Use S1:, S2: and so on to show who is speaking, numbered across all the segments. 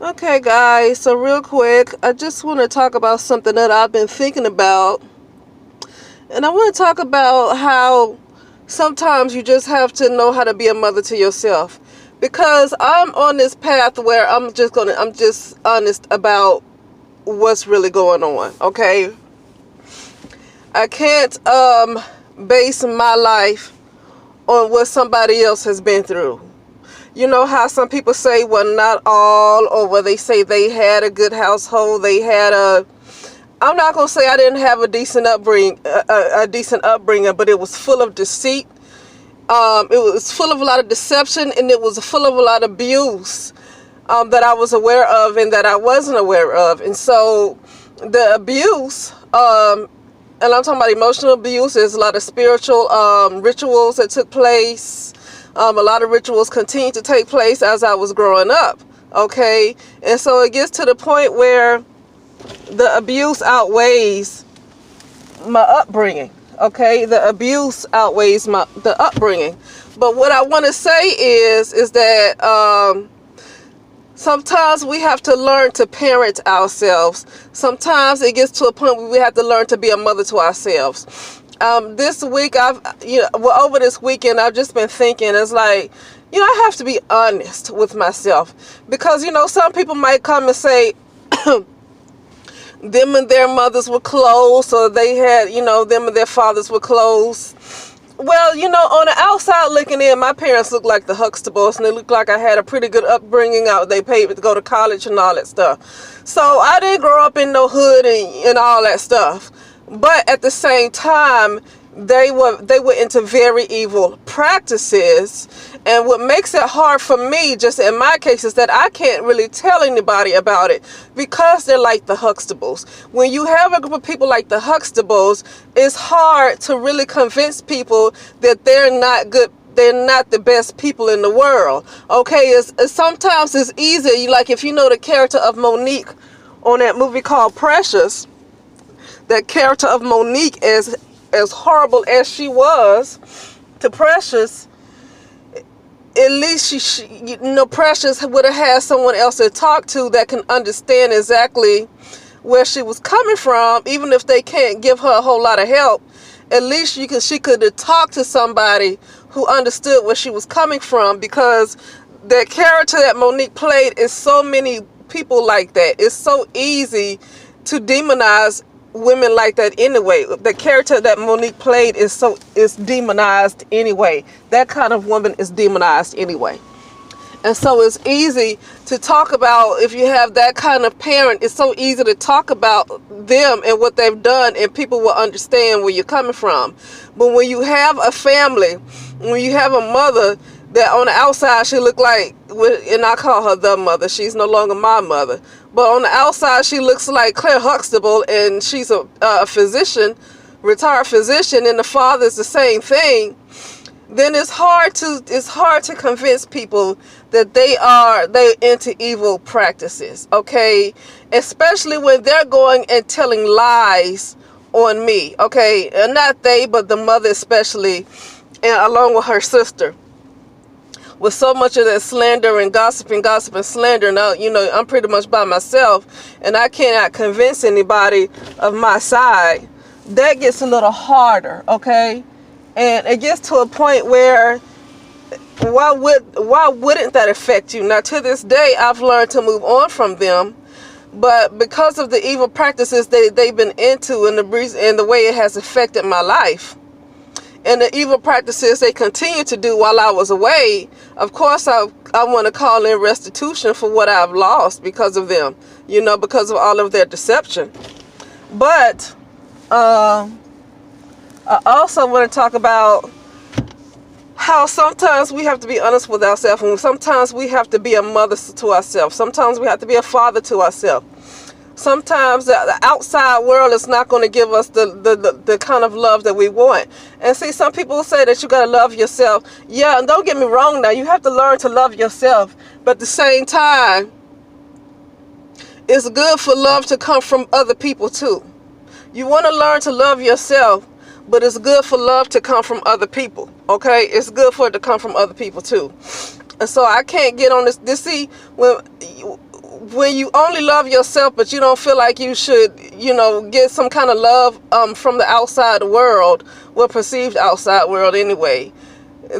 S1: Okay, guys, so real quick, I just want to talk about something that I've been thinking about. And I want to talk about how sometimes you just have to know how to be a mother to yourself. Because I'm on this path where I'm just honest about what's really going on, okay? I can't base my life on what somebody else has been through. You know how some people say, well, not all, or where they say they had a good household, I'm not gonna say I didn't have a decent upbringing, but it was full of deceit. It was full of a lot of deception, and it was full of a lot of abuse that I was aware of and that I wasn't aware of. And so the abuse, and I'm talking about emotional abuse, there's a lot of spiritual rituals that took place. A lot of rituals continue to take place as I was growing up, okay? And so it gets to the point where the abuse outweighs my upbringing, okay? The abuse outweighs the upbringing. But what I want to say is that sometimes we have to learn to parent ourselves. Sometimes it gets to a point where we have to learn to be a mother to ourselves. This week, over this weekend, I've just been thinking, it's like, I have to be honest with myself. Because, some people might come and say, them and their mothers were close, or they had, them and their fathers were close. Well, on the outside looking in, my parents looked like the Huxtables, and it looked like I had a pretty good upbringing. They paid to go to college and all that stuff. So I didn't grow up in no hood and all that stuff. But at the same time, they were into very evil practices. And what makes it hard for me, just in my case, is that I can't really tell anybody about it because they're like the Huxtables. When you have a group of people like the Huxtables, it's hard to really convince people that they're not good. They're not the best people in the world. Okay, sometimes it's easy. Like if you know the character of Monique on that movie called Precious, that character of Monique, as horrible as she was to Precious, at least Precious would have had someone else to talk to that can understand exactly where she was coming from. Even if they can't give her a whole lot of help, at least she could have talked to somebody who understood where she was coming from, because the character that Monique played is so many people like that. It's so easy to demonize women like that anyway. The character that Monique played is demonized anyway. That kind of woman is demonized anyway. And so it's easy to talk about, if you have that kind of parent, it's so easy to talk about them and what they've done, and people will understand where you're coming from. But when you have a family, when you have a mother that on the outside she looked like, and I call her the mother, she's no longer my mother, but on the outside she looks like Claire Huxtable, and she's a physician, retired physician, and the father's the same thing, then it's hard to convince people that they're into evil practices, okay? Especially when they're going and telling lies on me, okay? And not they, but the mother especially, and along with her sister. With so much of that slander and gossip and slander, now, I'm pretty much by myself, and I cannot convince anybody of my side. That gets a little harder, okay? And it gets to a point where, why wouldn't that affect you? Now, to this day, I've learned to move on from them, but because of the evil practices they've been into, and the way it has affected my life, and the evil practices they continue to do while I was away, of course I want to call in restitution for what I've lost because of them, because of all of their deception. But I also want to talk about how sometimes we have to be honest with ourselves, and sometimes we have to be a mother to ourselves. Sometimes we have to be a father to ourselves. Sometimes the outside world is not going to give us the kind of love that we want. And see, some people say that you got to love yourself. Yeah, and don't get me wrong now. You have to learn to love yourself. But at the same time, it's good for love to come from other people too. You want to learn to love yourself, but it's good for love to come from other people, okay? It's good for it to come from other people too. And so I can't get on this. See, when you only love yourself, but you don't feel like you should, get some kind of love from the outside world, well, perceived outside world anyway,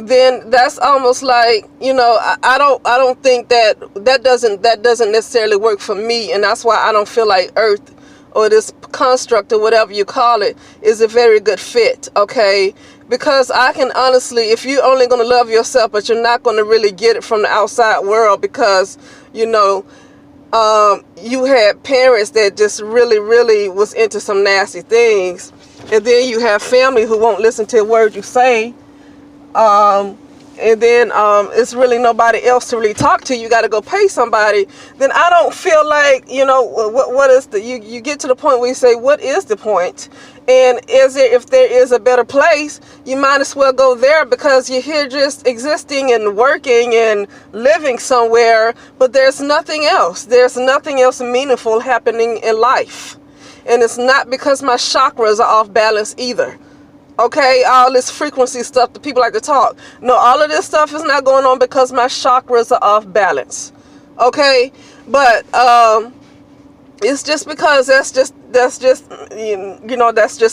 S1: then that's almost like, I don't think that doesn't necessarily work for me, and that's why I don't feel like Earth or this construct or whatever you call it is a very good fit, okay? Because I can honestly, if you're only going to love yourself, but you're not going to really get it from the outside world because, you had parents that just really, really was into some nasty things, and then you have family who won't listen to a word you say, and then it's really nobody else to really talk to. You got to go pay somebody. Then I don't feel like, what is the, you get to the point where you say, what is the point? And if there is a better place, you might as well go there, because you're here just existing and working and living somewhere, but there's nothing else. There's nothing else meaningful happening in life. And it's not because my chakras are off balance either. Okay, all this frequency stuff that people like to talk. No, all of this stuff is not going on because my chakras are off balance. Okay, but it's just because that's just that's just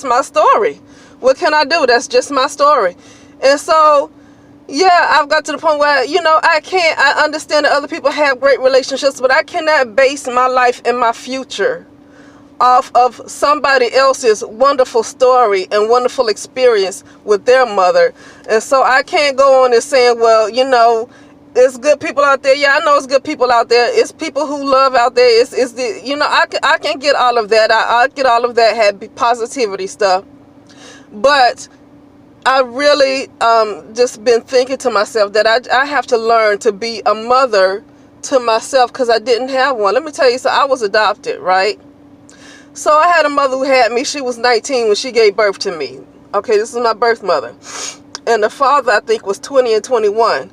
S1: my story. What can I do? That's just my story. And so, yeah, I've got to the point where, I understand that other people have great relationships, but I cannot base my life and my future off of somebody else's wonderful story and wonderful experience with their mother. And so I can't go on and saying, well, it's good people out there. Yeah, I know it's good people out there. It's people who love out there. It's the, I can get all of that. I get all of that happy positivity stuff. But I really just been thinking to myself that I have to learn to be a mother to myself, because I didn't have one. Let me tell you, so I was adopted, right? So I had a mother who had me. She was 19 when she gave birth to me. Okay, this is my birth mother. And the father, I think, was 20 and 21.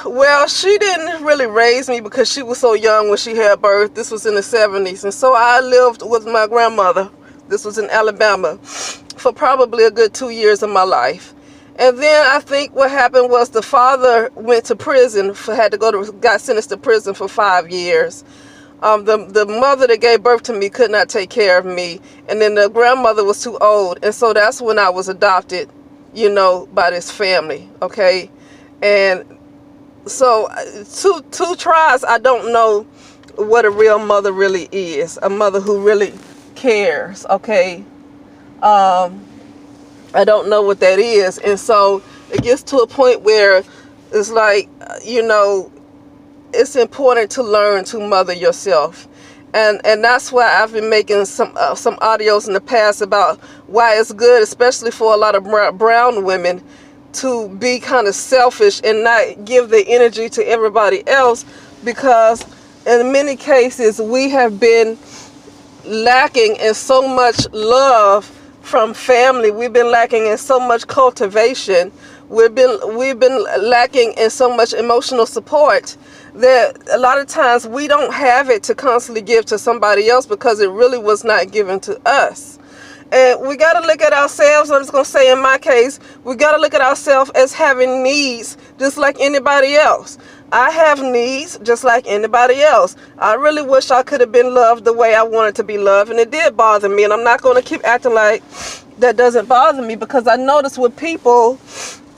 S1: Well, she didn't really raise me because she was so young when she had birth. This was in the 70s. And so I lived with my grandmother. This was in Alabama for probably a good 2 years of my life. And then I think what happened was the father went to prison, got sentenced to prison for 5 years. The mother that gave birth to me could not take care of me, and then the grandmother was too old, and so that's when I was adopted, by this family, okay? And so two tries, I don't know what a real mother really is, a mother who really cares, okay? I don't know what that is, and so it gets to a point where it's like, it's important to learn to mother yourself, and that's why I've been making some audios in the past about why it's good, especially for a lot of brown women, to be kind of selfish and not give the energy to everybody else, because in many cases we have been lacking in so much love from family. We've been lacking in so much cultivation. We've been lacking in so much emotional support that a lot of times we don't have it to constantly give to somebody else because it really was not given to us. And we got to look at ourselves. I'm just going to say, in my case, we got to look at ourselves as having needs just like anybody else. I have needs just like anybody else. I really wish I could have been loved the way I wanted to be loved, and it did bother me, and I'm not going to keep acting like that doesn't bother me, because I notice with people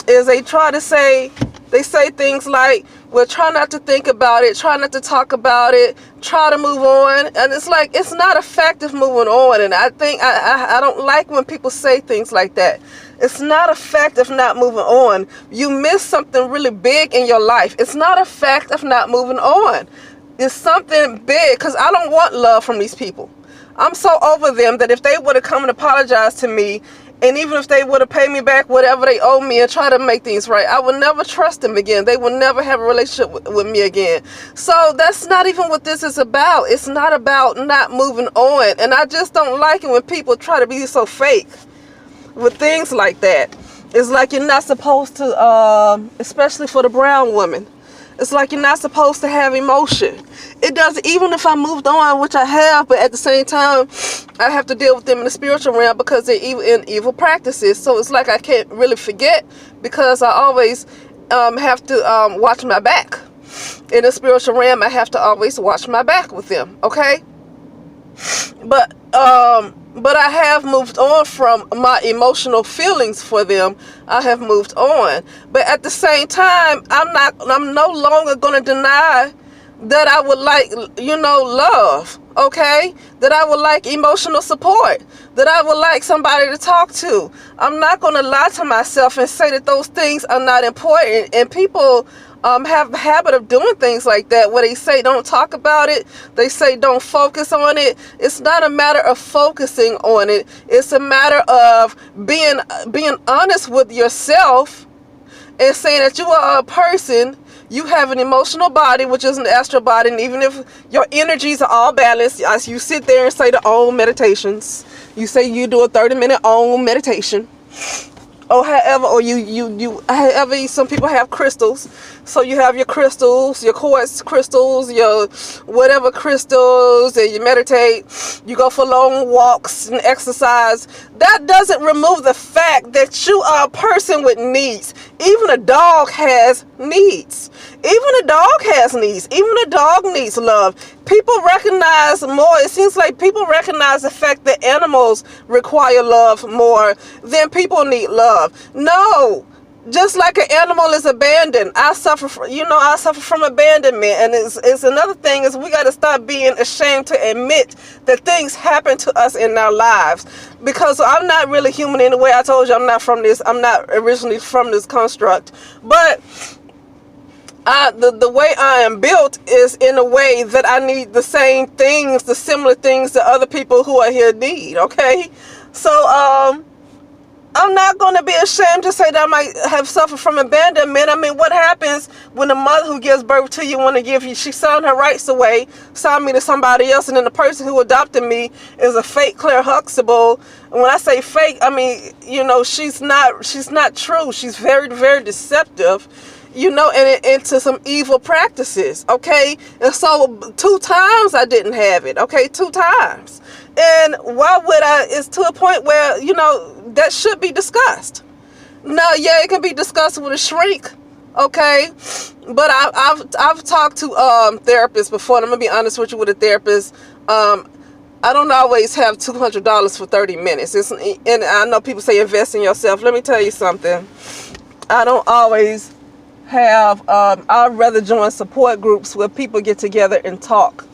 S1: is they say things like, well, try not to think about it, try not to talk about it, try to move on. And it's like, it's not effective moving on. And I think I don't like when people say things like that. It's not effective not moving on. You miss something really big in your life. It's not effective not moving on. It's something big, because I don't want love from these people. I'm so over them that if they would have come and apologized to me, and even if they would have paid me back whatever they owe me and try to make things right, I would never trust them again. They would never have a relationship with me again. So that's not even what this is about. It's not about not moving on. And I just don't like it when people try to be so fake with things like that. It's like you're not supposed to, especially for the brown woman, it's like you're not supposed to have emotion. It doesn't, even if I moved on, which I have, but at the same time, I have to deal with them in the spiritual realm because they're in evil practices. So it's like I can't really forget, because I always have to watch my back. in the spiritual realm, I have to always watch my back with them, okay? But I have moved on from my emotional feelings for them. I have moved on. But at the same time, I'm no longer going to deny that I would like, love, okay? That I would like emotional support, that I would like somebody to talk to. I'm not going to lie to myself and say that those things are not important. And people have a habit of doing things like that, where they say don't talk about it, they say don't focus on it. It's not a matter of focusing on it. It's a matter of being honest with yourself and saying that you are a person. You have an emotional body, which is an astral body, and even if your energies are all balanced, as you sit there and say the Om meditations, you say you do a 30-minute Om meditation, or however, or however, some people have crystals. So you have your crystals, your quartz crystals, your whatever crystals, and you meditate. You go for long walks and exercise. That doesn't remove the fact that you are a person with needs. Even a dog has needs. Even a dog has needs. Even a dog needs love. People recognize more. It seems like people recognize the fact that animals require love more than people need love. No. Just like an animal is abandoned, I suffer from abandonment. And it's another thing is we got to stop being ashamed to admit that things happen to us in our lives. Because I'm not really human in the way I told you. I'm not originally from this construct. But the way I am built is in a way that I need the same things, the similar things that other people who are here need, okay? So, I'm not going to be ashamed to say that I might have suffered from abandonment. I mean, what happens when the mother who gives birth to you want to give you, she signed her rights away, signed me to somebody else, and then the person who adopted me is a fake Claire Huxtable. And when I say fake, I mean, she's not true. She's very, very deceptive, and into some evil practices, okay? And so 2 times I didn't have it, okay? 2 times. And why would I? It's to a point where, that should be discussed. Now, yeah, it can be discussed with a shrink, okay? But I've talked to therapists before, and I'm going to be honest with you, with a therapist. I don't always have $200 for 30 minutes. And I know people say invest in yourself. Let me tell you something. I don't always have, I'd rather join support groups where people get together and talk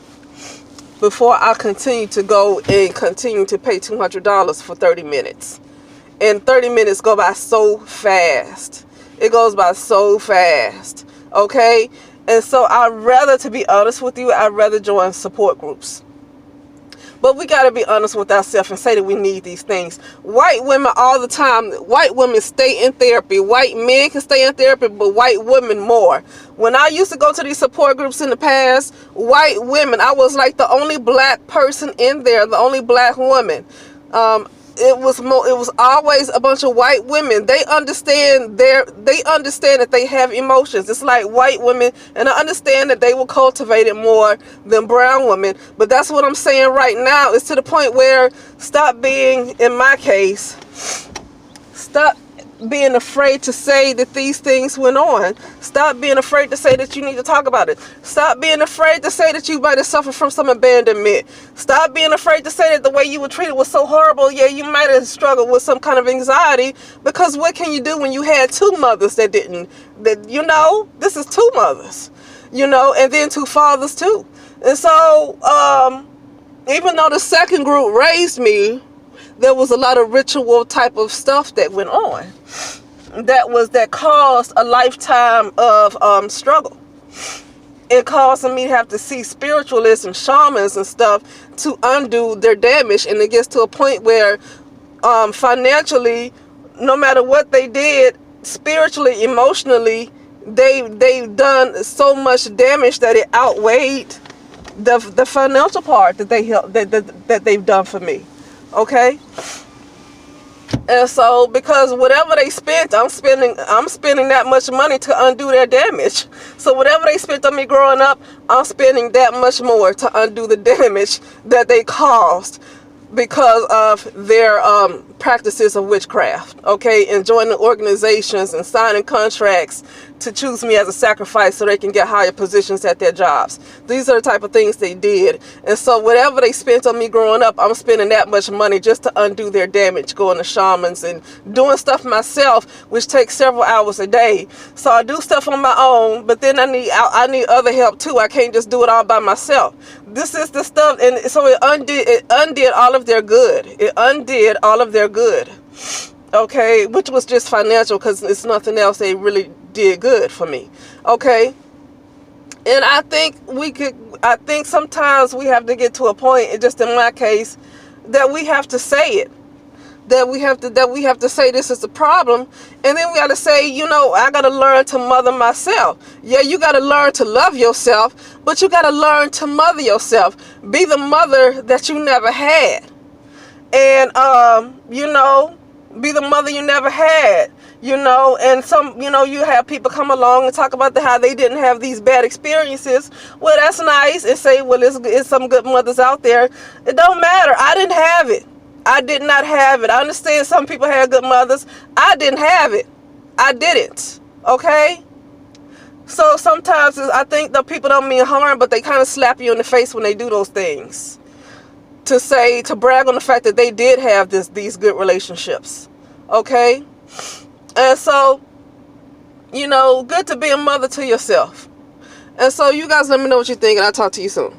S1: before I continue to go and continue to pay $200 for 30 minutes. And 30 minutes go by so fast. It goes by so fast, okay? And so to be honest with you, I'd rather join support groups. But we got to be honest with ourselves and say that we need these things. White women all the time, white women stay in therapy. White men can stay in therapy, but white women more. When I used to go to these support groups in the past, white women, I was like the only black person in there, the only black woman. It was always a bunch of white women. They understand that they have emotions. It's like white women, and I understand that they will cultivate it more than brown women. But that's what I'm saying right now. It's to the point where stop being afraid to say that these things went on. Stop being afraid to say that you need to talk about it. Stop being afraid to say that you might have suffered from some abandonment. Stop being afraid to say that the way you were treated was so horrible. Yeah, you might have struggled with some kind of anxiety, because what can you do when you had 2 mothers this is 2 mothers, and then 2 fathers too. And so, even though the second group raised me, there was a lot of ritual type of stuff that went on that caused a lifetime of struggle. It caused me to have to see spiritualists and shamans and stuff to undo their damage. And it gets to a point where financially, no matter what they did, spiritually, emotionally, they've done so much damage that it outweighed the financial part that they've done for me. Okay, and so because whatever they spent, I'm spending that much money to undo their damage. So whatever they spent on me growing up, I'm spending that much more to undo the damage that they caused. because of their practices of witchcraft, okay, and joining organizations and signing contracts to choose me as a sacrifice so they can get higher positions at their jobs. These are the type of things they did. And so whatever they spent on me growing up, I'm spending that much money just to undo their damage, going to shamans and doing stuff myself, which takes several hours a day. So I do stuff on my own, but then I need other help too. I can't just do it all by myself. This is the stuff, and so it undid all of their good. It undid all of their good, okay, which was just financial, because it's nothing else they really did good for me, okay. And I think sometimes we have to get to a point, and just in my case, that we have to say it. That we have to say this is the problem, and then we got to say, you know, I got to learn to mother myself. Yeah, you got to learn to love yourself, but you got to learn to mother yourself. Be the mother that you never had, and you know, be the mother you never had. You know, and you have people come along and talk about how they didn't have these bad experiences. Well, that's nice, and say, well, it's some good mothers out there. It don't matter. I didn't have it. I did not have it. I understand some people had good mothers. I didn't have it. I didn't. Okay? So sometimes I think the people don't mean harm, but they kind of slap you in the face when they do those things. To brag on the fact that they did have these good relationships. Okay? And so, you know, good to be a mother to yourself. And so you guys let me know what you think, and I'll talk to you soon.